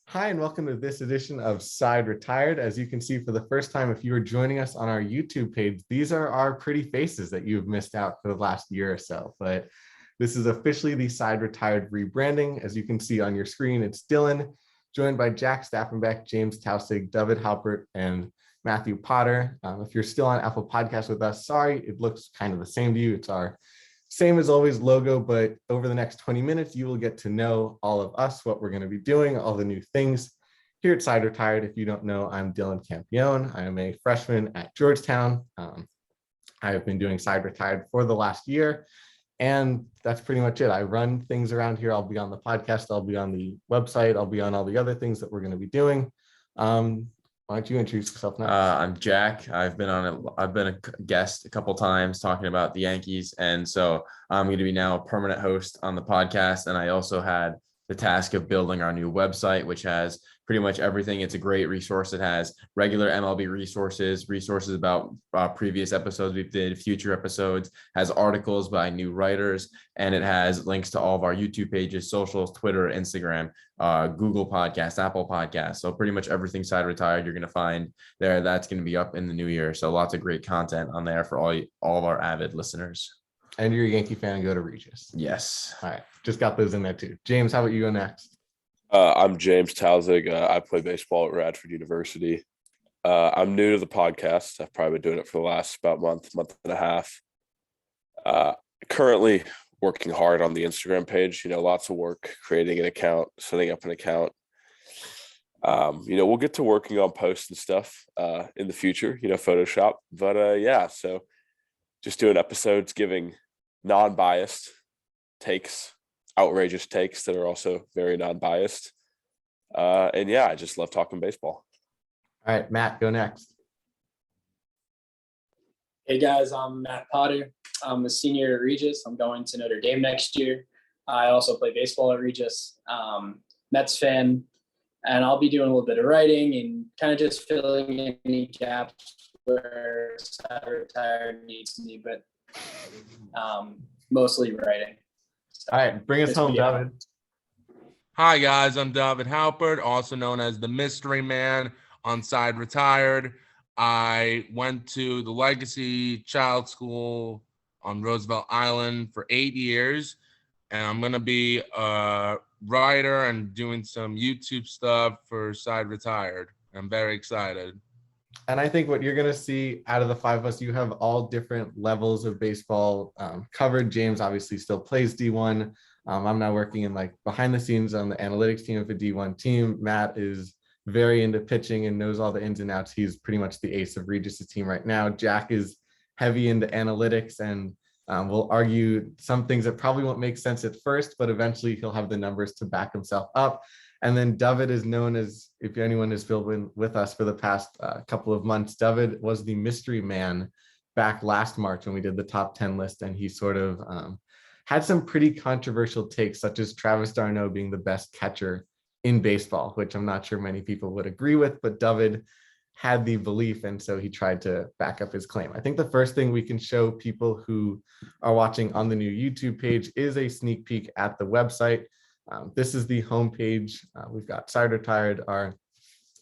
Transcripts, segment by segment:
Hi, and welcome to this edition of Side Retired. As you can see for the first time, if you are joining us on our YouTube page, these are our pretty faces that you've missed out for the last year or so. But this is officially the Side Retired rebranding. As you can see on your screen, it's Dylan, joined by Jack Staffenbeck, James Talzig, David Halpert, and Matthew Potter. If you're still on Apple Podcasts with us, sorry, it looks kind of the same to you. It's our same as always logo, but over the next 20 minutes, you will get to know all of us, what we're going to be doing, all the new things here at Side Retired. If you don't know, I'm Dylan Campione. I am a freshman at Georgetown. I have been doing Side Retired for the last year, and that's pretty much it. I run things around here. I'll be on the podcast. I'll be on the website. I'll be on all the other things that we're going to be doing. Why don't you introduce yourself now? I'm Jack. I've been a guest a couple times talking about the Yankees, and so I'm going to be now a permanent host on the podcast. And I also had the task of building our new website, which has pretty much everything. It's a great resource. It has regular MLB resources about previous episodes we did, future episodes, has articles by new writers, and it has links to all of our YouTube pages, socials, Twitter, Instagram, Google Podcasts, Apple Podcasts. So pretty much everything Side Retired you're going to find there. That's going to be up in the new year. So lots of great content on there for all of our avid listeners. And you're a Yankee fan and go to Regis. Yes. All right. Just got those in there too. James, how about you go next? I'm James Talzig. I play baseball at Radford University. I'm new to the podcast. I've probably been doing it for the last about month and a half. Currently working hard on the Instagram page, lots of work, creating an account, setting up an account. We'll get to working on posts and stuff in the future, Photoshop. But so just doing episodes, giving non-biased takes, outrageous takes that are also very non-biased. I just love talking baseball. All right, Matt, go next. Hey guys, I'm Matt Potter. I'm a senior at Regis. I'm going to Notre Dame next year. I also play baseball at Regis. Mets fan, and I'll be doing a little bit of writing and kind of just filling in any gaps where Side Retired needs me, but mostly writing. So, all right, bring us home, David. Hi guys, I'm David Halpert, also known as the Mystery Man on Side Retired. I went to the Legacy Child School on Roosevelt Island for 8 years, and I'm going to be a writer and doing some YouTube stuff for Side Retired. I'm very excited. And I think what you're going to see out of the five of us, you have all different levels of baseball covered. James obviously still plays D1. I'm now working in behind the scenes on the analytics team of a D1 team. Matt is very into pitching and knows all the ins and outs. He's pretty much the ace of Regis' team right now. Jack is heavy into analytics and will argue some things that probably won't make sense at first, but eventually he'll have the numbers to back himself up. And then David is known as, if anyone has been with us for the past couple of months, David was the mystery man back last March when we did the top 10 list. And he sort of had some pretty controversial takes, such as Travis d'Arnaud being the best catcher in baseball, which I'm not sure many people would agree with, but David had the belief. And so he tried to back up his claim. I think the first thing we can show people who are watching on the new YouTube page is a sneak peek at the website. This is the homepage. We've got Side Retired. Our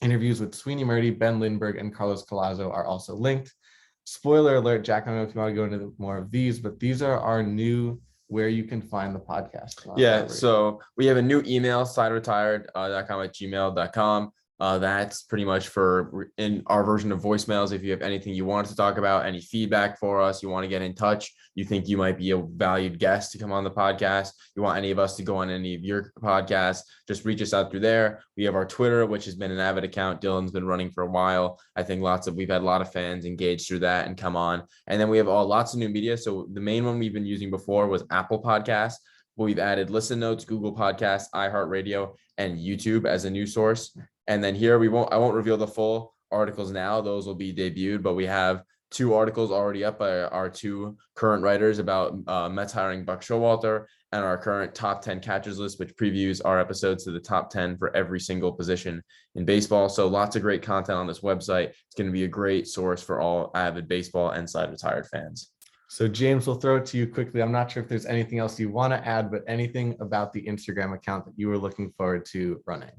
interviews with Sweeney Murdy, Ben Lindbergh, and Carlos Collazo are also linked. Spoiler alert, Jack, I don't know if you want to go into more of these, but these are our new where you can find the podcast. So we have a new email, sideretired.com@gmail.com. That's pretty much for in our version of voicemails. If you have anything you want to talk about, any feedback for us, you want to get in touch, you think you might be a valued guest to come on the podcast, you want any of us to go on any of your podcasts, just reach us out through there. We have our Twitter, which has been an avid account Dylan's been running for a while. I think we've had a lot of fans engaged through that and come on. And then we have lots of new media. So the main one we've been using before was Apple Podcasts. But we've added Listen Notes, Google Podcasts, iHeartRadio, and YouTube as a new source. And then here I won't reveal the full articles now. Those will be debuted, but we have 2 articles already up by our 2 current writers about Mets hiring Buck Showalter, and our current top 10 catchers list, which previews our episodes to the top 10 for every single position in baseball. So lots of great content on this website. It's going to be a great source for all avid baseball and Side Retired fans. So James, we'll throw it to you quickly. I'm not sure if there's anything else you want to add, but anything about the Instagram account that you were looking forward to running?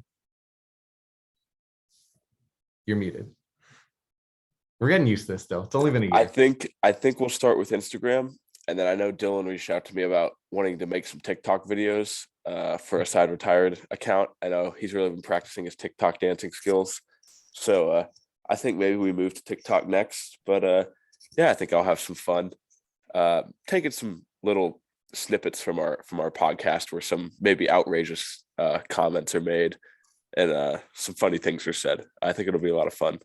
You're muted. We're getting used to this though. It's only been a year. I think we'll start with Instagram, and then I know Dylan reached out to me about wanting to make some TikTok videos for a Side Retired account. I know he's really been practicing his TikTok dancing skills, so I think maybe we move to TikTok next. But yeah, I think I'll have some fun taking some little snippets from our podcast where some maybe outrageous comments are made and some funny things are said. I think it'll be a lot of fun.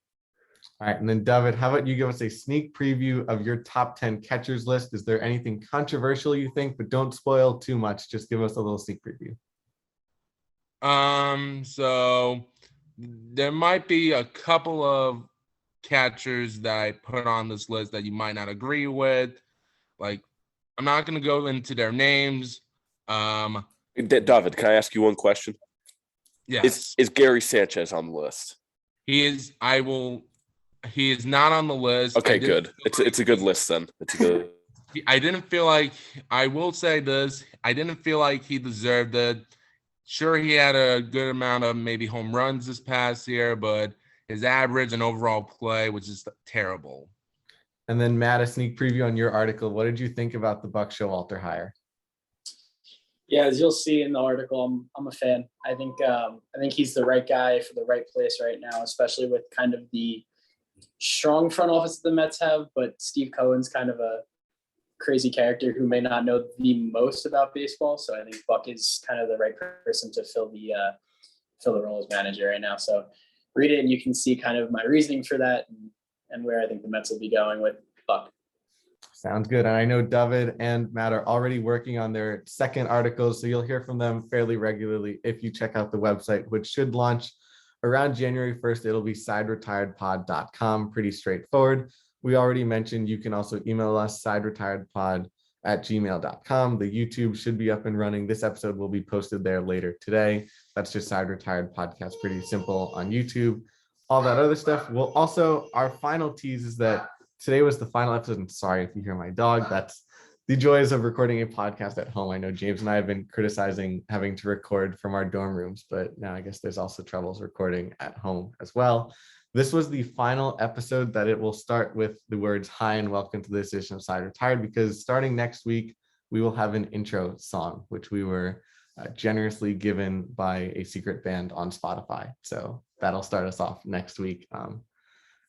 All right, and then David, how about you give us a sneak preview of your top 10 catchers list? Is there anything controversial you think, but don't spoil too much? Just give us a little sneak preview. So there might be a couple of catchers that I put on this list that you might not agree with. Like, I'm not going to go into their names. David, can I ask you one question? Yes. Is Gary Sanchez on the list? He is. He is not on the list. Okay, good. It's a good list then. It's a good. I didn't feel like, I will say this, I didn't feel like he deserved it. Sure, he had a good amount of maybe home runs this past year, but his average and overall play was just terrible. And then Matt, a sneak preview on your article. What did you think about the Buck Showalter hire? Yeah, as you'll see in the article, I'm a fan. I think he's the right guy for the right place right now, especially with kind of the strong front office that the Mets have. But Steve Cohen's kind of a crazy character who may not know the most about baseball. So I think Buck is kind of the right person to fill the role as manager right now. So read it and you can see kind of my reasoning for that and where I think the Mets will be going with Buck. Sounds good. And I know David and Matt are already working on their second articles, so you'll hear from them fairly regularly if you check out the website, which should launch around January 1st. It'll be sideretiredpod.com. Pretty straightforward. We already mentioned you can also email us sideretiredpod@gmail.com. The YouTube should be up and running. This episode will be posted there later today. That's just Side Retired Podcast. Pretty simple on YouTube. All that other stuff. We'll also, our final tease is that today was the final episode. And sorry if you hear my dog. That's the joys of recording a podcast at home. I know James and I have been criticizing having to record from our dorm rooms, but now I guess there's also troubles recording at home as well. This was the final episode that it will start with the words hi and welcome to this edition of Side Retired, because starting next week, we will have an intro song, which we were generously given by a secret band on Spotify. So that'll start us off next week. I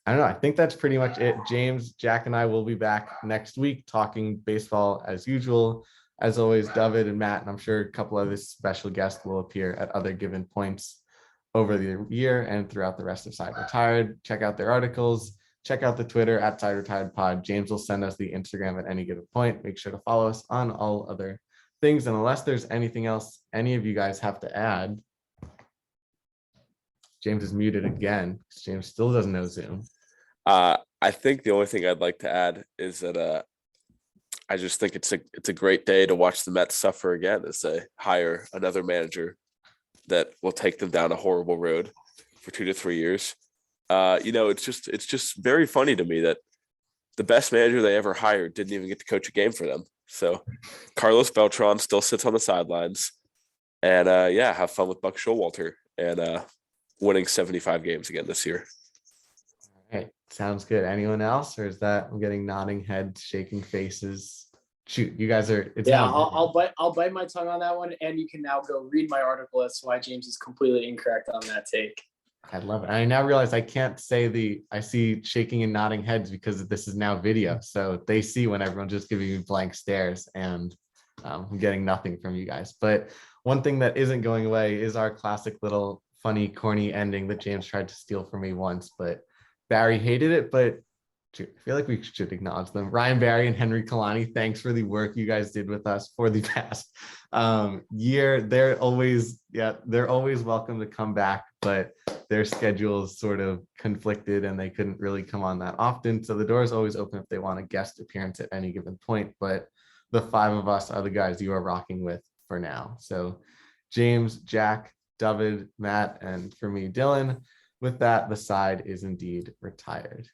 don't know. I think that's pretty much it. James, Jack, and I will be back next week talking baseball as usual. As always, David and Matt, and I'm sure a couple of his special guests will appear at other given points over the year and throughout the rest of Side Retired. Check out their articles. Check out the Twitter at Side Retired Pod. James will send us the Instagram at any given point. Make sure to follow us on all other things. And unless there's anything else any of you guys have to add, James is muted again. James still doesn't know Zoom. I think the only thing I'd like to add is that I just think it's a great day to watch the Mets suffer again as they hire another manager that will take them down a horrible road for 2 to 3 years. It's just very funny to me that the best manager they ever hired didn't even get to coach a game for them. So Carlos Beltran still sits on the sidelines, and have fun with Buck Showalter and winning 75 games again this year. All right, sounds good. Anyone else, or is that I'm getting nodding heads, shaking faces? Shoot, you guys are. I'll bite my tongue on that one, and you can now go read my article as to why James is completely incorrect on that take. I love it. I now realize I can't say I see shaking and nodding heads because this is now video. So they see when everyone's just giving me blank stares and I'm getting nothing from you guys. But one thing that isn't going away is our classic little funny, corny ending that James tried to steal from me once, but Barry hated it. But I feel like we should acknowledge them. Ryan Barry and Henry Kalani, thanks for the work you guys did with us for the past year. They're always welcome to come back, but their schedules sort of conflicted and they couldn't really come on that often. So the door is always open if they want a guest appearance at any given point. But the 5 of us are the guys you are rocking with for now. So James, Jack, David, Matt, and for me, Dylan. With that, the side is indeed retired.